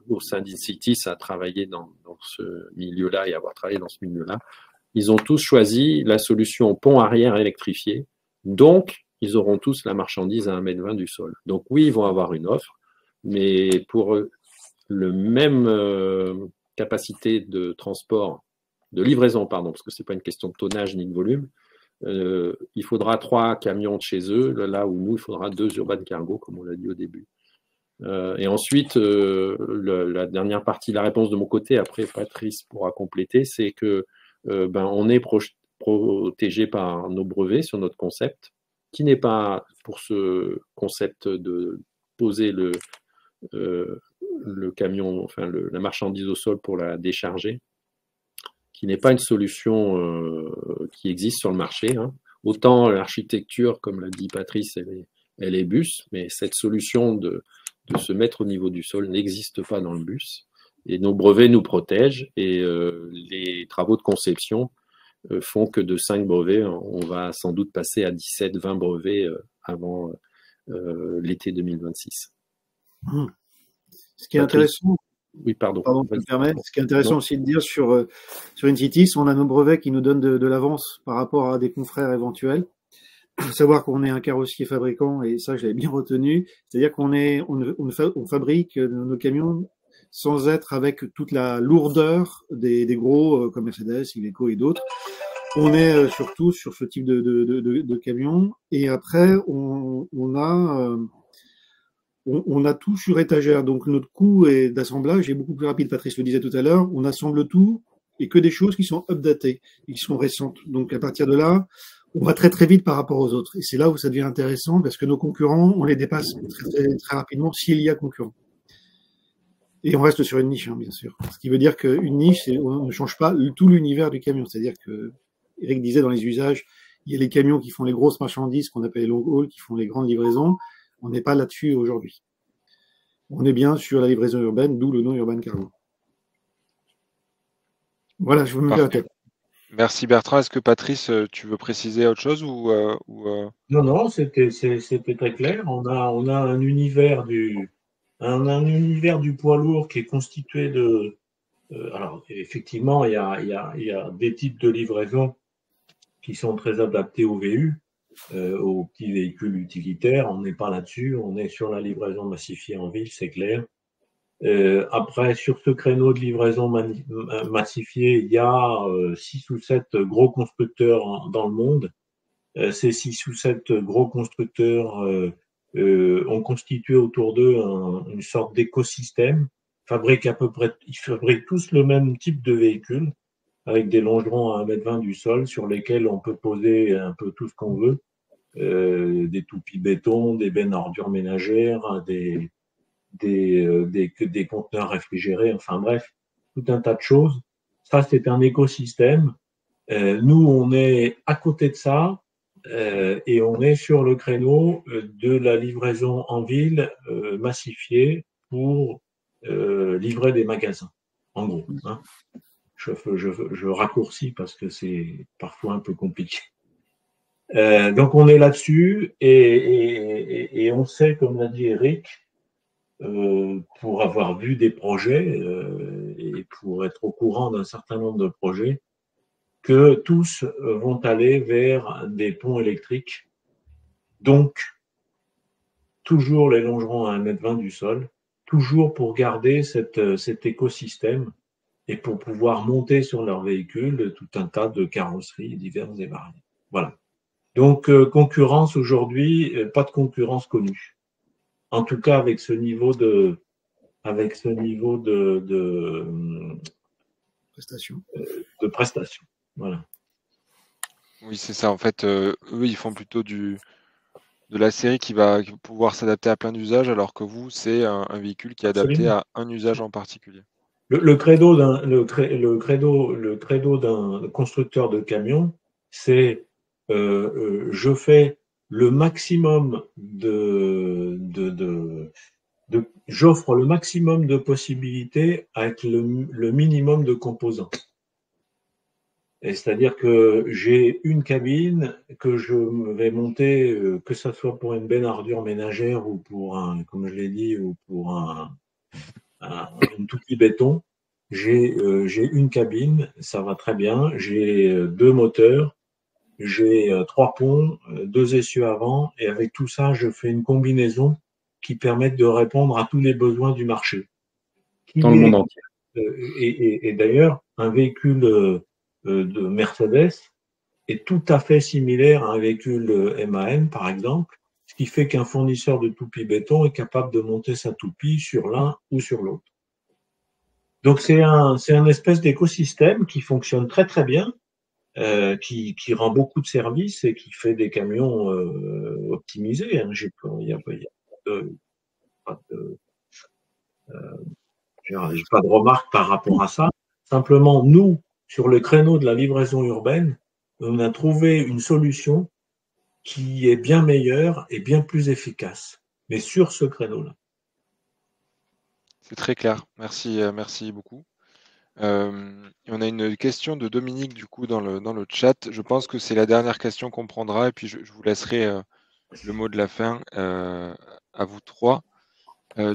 au sein d'InCities à travailler dans ce milieu-là et avoir travaillé dans ce milieu-là. Ils ont tous choisi la solution pont arrière électrifié. Donc, ils auront tous la marchandise à 1,20 m du sol. Donc oui, ils vont avoir une offre, mais pour le même capacité de transport, de livraison, pardon, parce que ce n'est pas une question de tonnage ni de volume, il faudra 3 camions de chez eux, là où nous, il faudra 2 Urban Cargo, comme on l'a dit au début. Et ensuite, la dernière partie de la réponse de mon côté, après Patrice pourra compléter, c'est que on est protégé par nos brevets sur notre concept, qui n'est pas pour ce concept de poser le camion, enfin la marchandise au sol pour la décharger, qui n'est pas une solution qui existe sur le marché. Hein. Autant l'architecture, comme l'a dit Patrice, elle est bus, mais cette solution de se mettre au niveau du sol n'existe pas dans le bus. Et nos brevets nous protègent et les travaux de conception font que de 5 brevets, on va sans doute passer à 17-20 brevets avant l'été 2026. Ce qui est intéressant, oui, pardon. Je me permets. Ce qui est intéressant aussi de dire sur InCities, on a nos brevets qui nous donnent de l'avance par rapport à des confrères éventuels. Il faut savoir qu'on est un carrossier fabricant, et ça je l'avais bien retenu, c'est-à-dire on fabrique nos camions sans être avec toute la lourdeur des gros comme Mercedes, Iveco et d'autres. On est surtout sur ce type de camions, et après on a tout sur étagère, donc notre coût d'assemblage est beaucoup plus rapide. Patrice le disait tout à l'heure, on assemble tout et que des choses qui sont updatées et qui sont récentes. Donc à partir de là, on va très très vite par rapport aux autres. Et c'est là où ça devient intéressant parce que nos concurrents, on les dépasse très, très, très rapidement s'il y a concurrents. Et on reste sur une niche, hein, bien sûr. Ce qui veut dire qu'une niche, on ne change pas tout l'univers du camion. C'est-à-dire que Eric disait dans les usages, il y a les camions qui font les grosses marchandises qu'on appelle les long haul, qui font les grandes livraisons. On n'est pas là-dessus aujourd'hui. On est bien sur la livraison urbaine, d'où le nom Urban Cargo. Voilà, je vous mets la tête. Merci Bertrand. Est-ce que Patrice, tu veux préciser autre chose ou Non, c'était très clair. On a un univers du poids lourd qui est constitué de. Alors effectivement, il y a des types de livraison qui sont très adaptés au VU, aux petits véhicules utilitaires. On n'est pas là-dessus. On est sur la livraison massifiée en ville, c'est clair. Après, sur ce créneau de livraison massifiée, il y a 6 ou 7 gros constructeurs dans le monde. Ces 6 ou 7 gros constructeurs ont constitué autour d'eux une sorte d'écosystème. Ils fabriquent tous le même type de véhicule, avec des longerons à 1,20 m du sol sur lesquels on peut poser un peu tout ce qu'on veut. Des toupies béton, des bennes ordures ménagères, des conteneurs réfrigérés, enfin bref, tout un tas de choses. Ça, c'est un écosystème. Nous, on est à côté de ça et on est sur le créneau de la livraison en ville massifiée pour livrer des magasins, en gros. Hein. je raccourcis parce que c'est parfois un peu compliqué. Donc on est là-dessus et on sait, comme l'a dit Eric, pour avoir vu des projets et pour être au courant d'un certain nombre de projets, que tous vont aller vers des ponts électriques. Donc, toujours les longerons à 1,20 m du sol, toujours pour garder cet écosystème et pour pouvoir monter sur leur véhicule tout un tas de carrosseries diverses et variées. Voilà. Donc, concurrence aujourd'hui, pas de concurrence connue. En tout cas, avec ce niveau de prestation. Voilà. Oui, c'est ça. En fait, eux, ils font plutôt de la série qui va pouvoir s'adapter à plein d'usages, alors que vous, c'est un véhicule qui est adapté à un usage en particulier. Le credo d'un constructeur de camions, c'est je fais le maximum j'offre le maximum de possibilités avec le minimum de composants. C'est-à-dire que j'ai une cabine que je vais monter, que ce soit pour une benne-ardure ménagère ou pour un, comme je l'ai dit, ou pour une toupie béton. J'ai une cabine, ça va très bien. J'ai 2 moteurs, j'ai 3 ponts, 2 essieux avant, et avec tout ça, je fais une combinaison qui permet de répondre à tous les besoins du marché. Dans le monde entier. Et d'ailleurs, un véhicule de Mercedes est tout à fait similaire à un véhicule MAN, par exemple, ce qui fait qu'un fournisseur de toupie béton est capable de monter sa toupie sur l'un ou sur l'autre. Donc c'est un espèce d'écosystème qui fonctionne très très bien, qui rend beaucoup de services et qui fait des camions optimisés. Hein. J'ai pas de remarques par rapport à ça. Simplement, nous, sur le créneau de la livraison urbaine, on a trouvé une solution qui est bien meilleure et bien plus efficace, mais sur ce créneau-là. C'est très clair. Merci, merci beaucoup. On a une question de Dominique du coup dans le chat. Je pense que c'est la dernière question qu'on prendra et puis je vous laisserai le mot de la fin à vous trois.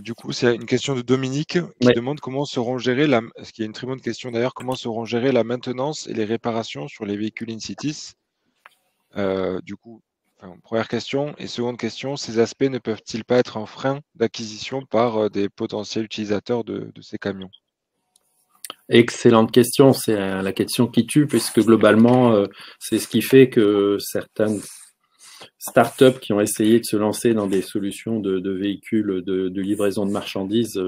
Du coup, c'est une question de Dominique qui demande comment seront gérées ce qui est une très bonne question d'ailleurs, comment seront gérées la maintenance et les réparations sur les véhicules InCities. Du coup, première question. Et seconde question, ces aspects ne peuvent-ils pas être un frein d'acquisition par des potentiels utilisateurs de ces camions? Excellente question, c'est la question qui tue, puisque globalement, c'est ce qui fait que certaines startups qui ont essayé de se lancer dans des solutions de véhicules de livraison de marchandises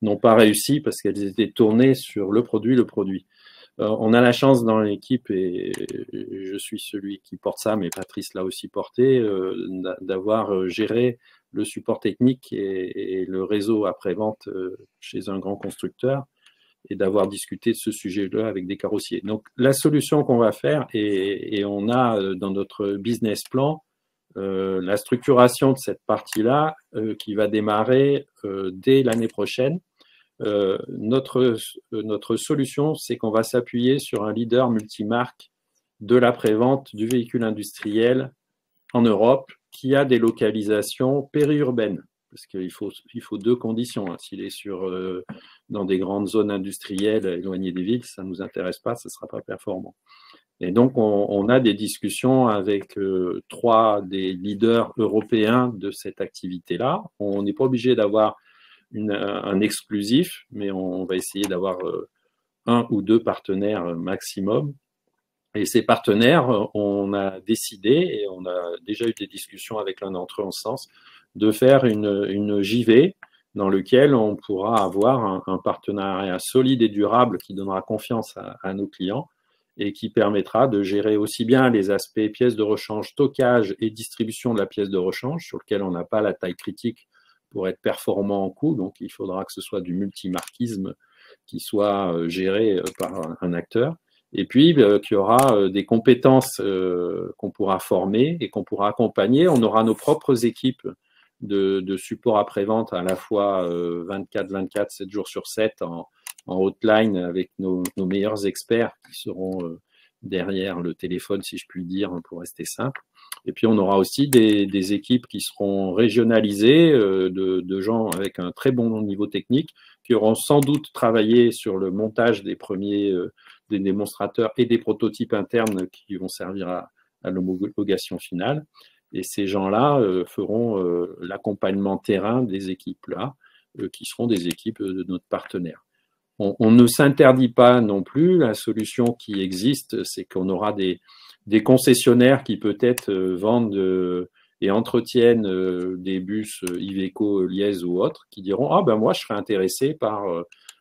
n'ont pas réussi parce qu'elles étaient tournées sur le produit. On a la chance dans l'équipe, et je suis celui qui porte ça, mais Patrice l'a aussi porté, d'avoir géré le support technique et le réseau après-vente chez un grand constructeur et d'avoir discuté de ce sujet-là avec des carrossiers. Donc, la solution qu'on va faire, et on a dans notre business plan la structuration de cette partie-là qui va démarrer dès l'année prochaine. Notre solution, c'est qu'on va s'appuyer sur un leader multimarque de l'après-vente du véhicule industriel en Europe qui a des localisations périurbaines. Parce qu'il faut 2 conditions. Hein. S'il est dans des grandes zones industrielles éloignées des villes, ça ne nous intéresse pas, ça ne sera pas performant. Et donc, on a des discussions avec 3 des leaders européens de cette activité-là. On n'est pas obligé d'avoir un exclusif, mais on va essayer d'avoir 1 ou 2 partenaires maximum. Et ces partenaires, on a décidé, et on a déjà eu des discussions avec l'un d'entre eux en ce sens, de faire une JV dans lequel on pourra avoir un partenariat solide et durable qui donnera confiance à nos clients et qui permettra de gérer aussi bien les aspects pièces de rechange, stockage et distribution de la pièce de rechange, sur lequel on n'a pas la taille critique pour être performant en coût. Donc, il faudra que ce soit du multimarquisme qui soit géré par un acteur. Et puis, qu'il y aura des compétences qu'on pourra former et qu'on pourra accompagner. On aura nos propres équipes de support après-vente à la fois 24/24, 7 jours sur 7, hotline avec nos meilleurs experts qui seront derrière le téléphone, si je puis dire, pour rester simple. Et puis, on aura aussi des équipes qui seront régionalisées, de gens avec un très bon niveau technique, qui auront sans doute travaillé sur le montage des premiers des démonstrateurs et des prototypes internes qui vont servir à l'homologation finale. Et ces gens-là feront l'accompagnement terrain des équipes-là, qui seront des équipes de notre partenaire. On ne s'interdit pas non plus. La solution qui existe, c'est qu'on aura des concessionnaires qui peut-être vendent et entretiennent des bus Iveco, Liège ou autres, qui diront « Ah ben moi, je serais intéressé par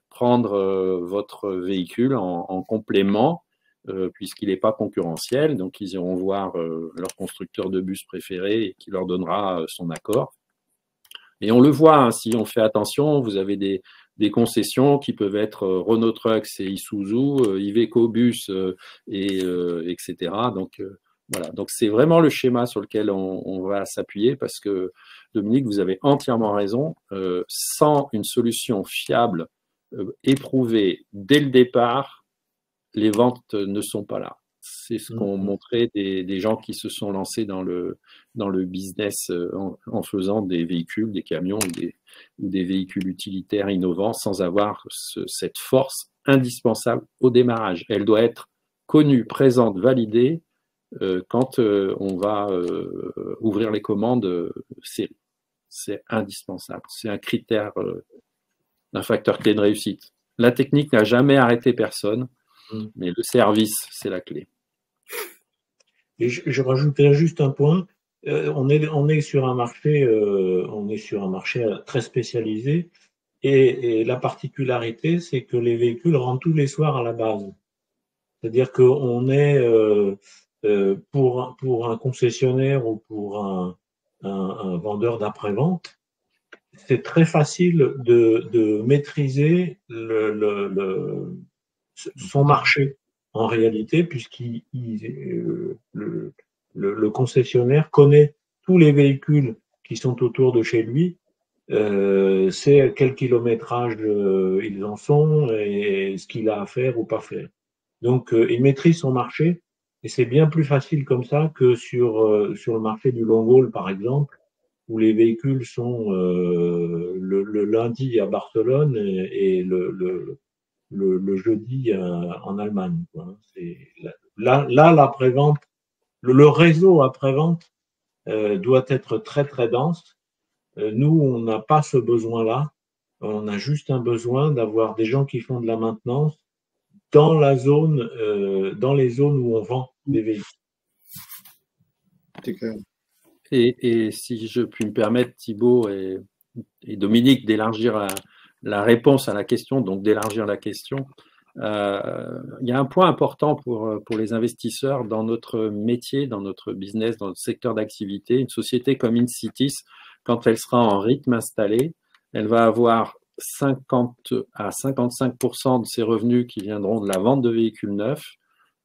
prendre votre véhicule en complément, puisqu'il n'est pas concurrentiel. » Donc, ils iront voir leur constructeur de bus préféré et qui leur donnera son accord. Et on le voit, hein, si on fait attention, vous avez des concessions qui peuvent être Renault Trucks et Isuzu, Iveco Bus, etc. Donc, voilà. Donc, c'est vraiment le schéma sur lequel on va s'appuyer parce que, Dominique, vous avez entièrement raison. Sans une solution fiable, éprouvée dès le départ, les ventes ne sont pas là. C'est ce qu'ont montré des gens qui se sont lancés dans le business en faisant des véhicules, des camions ou des véhicules utilitaires innovants sans avoir cette force indispensable au démarrage. Elle doit être connue, présente, validée quand on va ouvrir les commandes série. C'est indispensable. C'est un critère, un facteur clé de réussite. La technique n'a jamais arrêté personne. Mais le service, c'est la clé. Et je rajouterais juste un point. On est sur un marché, très spécialisé, et la particularité, c'est que les véhicules rentrent tous les soirs à la base. C'est-à-dire qu'on est pour un concessionnaire ou pour un vendeur d'après-vente, c'est très facile de maîtriser son marché en réalité, le concessionnaire connaît tous les véhicules qui sont autour de chez lui, sait quel kilométrage ils en sont et ce qu'il a à faire ou pas faire. Donc, il maîtrise son marché et c'est bien plus facile comme ça que sur le marché du long haul, par exemple, où les véhicules sont le lundi à Barcelone et le jeudi en Allemagne. Là, l'après-vente, le réseau après-vente doit être très, très dense. Nous, on n'a pas ce besoin-là. On a juste un besoin d'avoir des gens qui font de la maintenance dans les zones où on vend des véhicules. C'est clair. Et si je puis me permettre, Thibaut et Dominique, d'élargir la réponse à la question, donc d'élargir la question. Il y a un point important pour les investisseurs dans notre métier, dans notre business, dans notre secteur d'activité. Une société comme InCities, quand elle sera en rythme installé, elle va avoir 50 à 55% de ses revenus qui viendront de la vente de véhicules neufs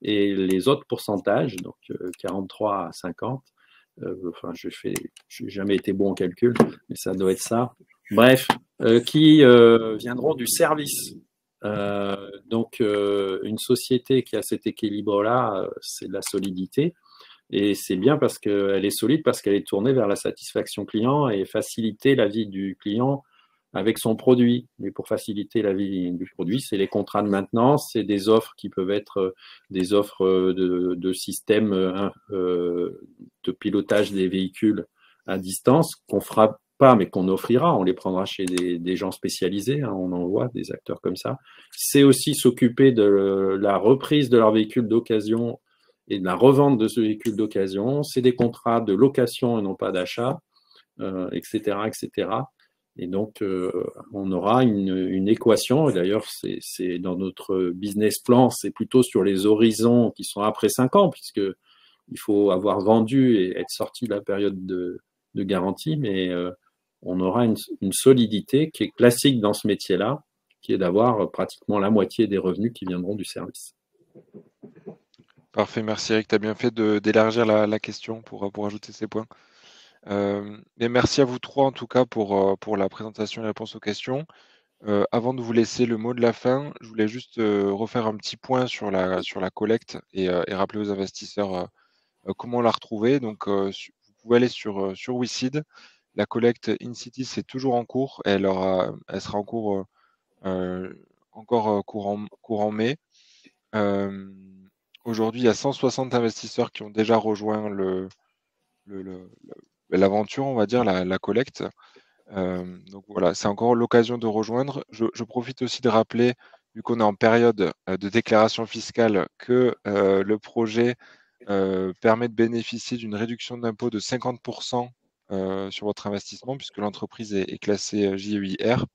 et les autres pourcentages, donc 43 à 50. Enfin, je n'ai jamais été bon en calcul, mais ça doit être ça. Bref, qui viendront du service. Donc, une société qui a cet équilibre-là, c'est de la solidité. Et c'est bien parce qu'elle est solide, parce qu'elle est tournée vers la satisfaction client et faciliter la vie du client avec son produit. Mais pour faciliter la vie du produit, c'est les contrats de maintenance, c'est des offres qui peuvent être des offres de système de pilotage des véhicules à distance qu'on fera pas, mais qu'on offrira. On les prendra chez des gens spécialisés, hein, on en voit des acteurs comme ça. C'est aussi s'occuper de la reprise de leur véhicule d'occasion et de la revente de ce véhicule d'occasion. C'est des contrats de location et non pas d'achat, etc., etc. Et donc, on aura une équation, et d'ailleurs, c'est dans notre business plan, c'est plutôt sur les horizons qui sont après 5 ans, puisqu'il faut avoir vendu et être sorti de la période de garantie, mais on aura une solidité qui est classique dans ce métier-là, qui est d'avoir pratiquement la moitié des revenus qui viendront du service. Parfait, merci Eric, tu as bien fait d'élargir la question pour ajouter ces points. Mais merci à vous trois en tout cas pour la présentation et la réponse aux questions. Avant de vous laisser le mot de la fin, je voulais juste refaire un petit point sur la collecte et rappeler aux investisseurs comment la retrouver. Donc, vous pouvez aller sur WeSeed. La collecte InCity, c'est toujours en cours. Elle sera en cours encore courant mai. Aujourd'hui, il y a 160 investisseurs qui ont déjà rejoint l'aventure, on va dire, la collecte. Donc voilà, c'est encore l'occasion de rejoindre. Je profite aussi de rappeler, vu qu'on est en période de déclaration fiscale, que le projet permet de bénéficier d'une réduction d'impôt de 50% sur votre investissement, puisque l'entreprise est classée JEIR.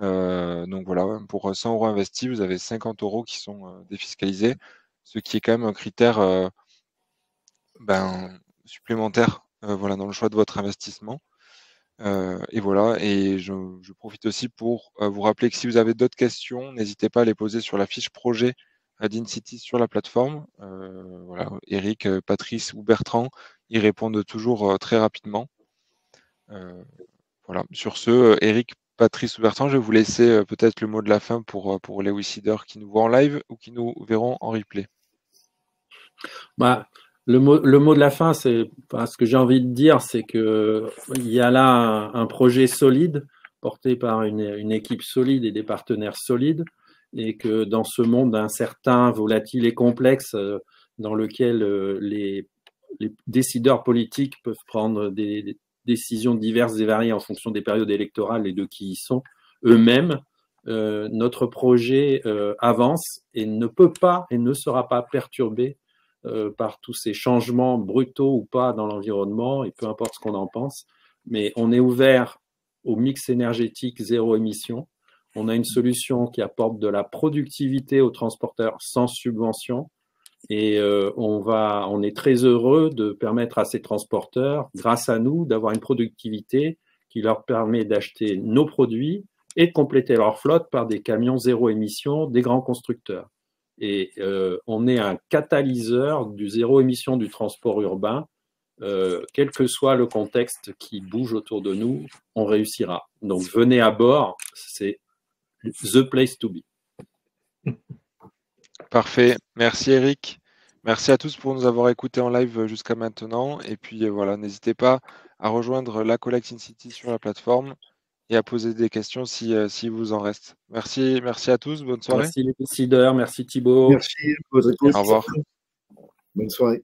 Donc voilà, pour 100 € investis, vous avez 50 € qui sont défiscalisés, ce qui est quand même un critère supplémentaire voilà, dans le choix de votre investissement. Et voilà, et je profite aussi pour vous rappeler que si vous avez d'autres questions, n'hésitez pas à les poser sur la fiche projet d'InCity sur la plateforme. Voilà, Eric, Patrice ou Bertrand, ils répondent toujours très rapidement. Voilà. Sur ce, Eric, Patrice ou Bertrand, je vais vous laisser peut-être le mot de la fin pour les WeSeeders qui nous voient en live ou qui nous verront en replay. Bah, le mot de la fin, c'est ce que j'ai envie de dire, c'est que il y a là un projet solide porté par une équipe solide et des partenaires solides, et que dans ce monde incertain, volatile et complexe dans lequel les décideurs politiques peuvent prendre des décisions diverses et variées en fonction des périodes électorales et de qui ils sont eux-mêmes, notre projet avance et ne peut pas et ne sera pas perturbé par tous ces changements brutaux ou pas dans l'environnement, et peu importe ce qu'on en pense, mais on est ouvert au mix énergétique zéro émission. On a une solution qui apporte de la productivité aux transporteurs sans subvention, et on est très heureux de permettre à ces transporteurs, grâce à nous, d'avoir une productivité qui leur permet d'acheter nos produits et de compléter leur flotte par des camions zéro émission des grands constructeurs. Et on est un catalyseur du zéro émission du transport urbain. Quel que soit le contexte qui bouge autour de nous, on réussira. Donc venez à bord, c'est the place to be. Parfait. Merci Eric. Merci à tous pour nous avoir écoutés en live jusqu'à maintenant. Et puis voilà, n'hésitez pas à rejoindre la collecte InCity sur la plateforme et à poser des questions si vous en reste. Merci à tous. Bonne soirée. Merci les décideurs. Merci Thibaut. Merci. Au revoir. Bonne soirée.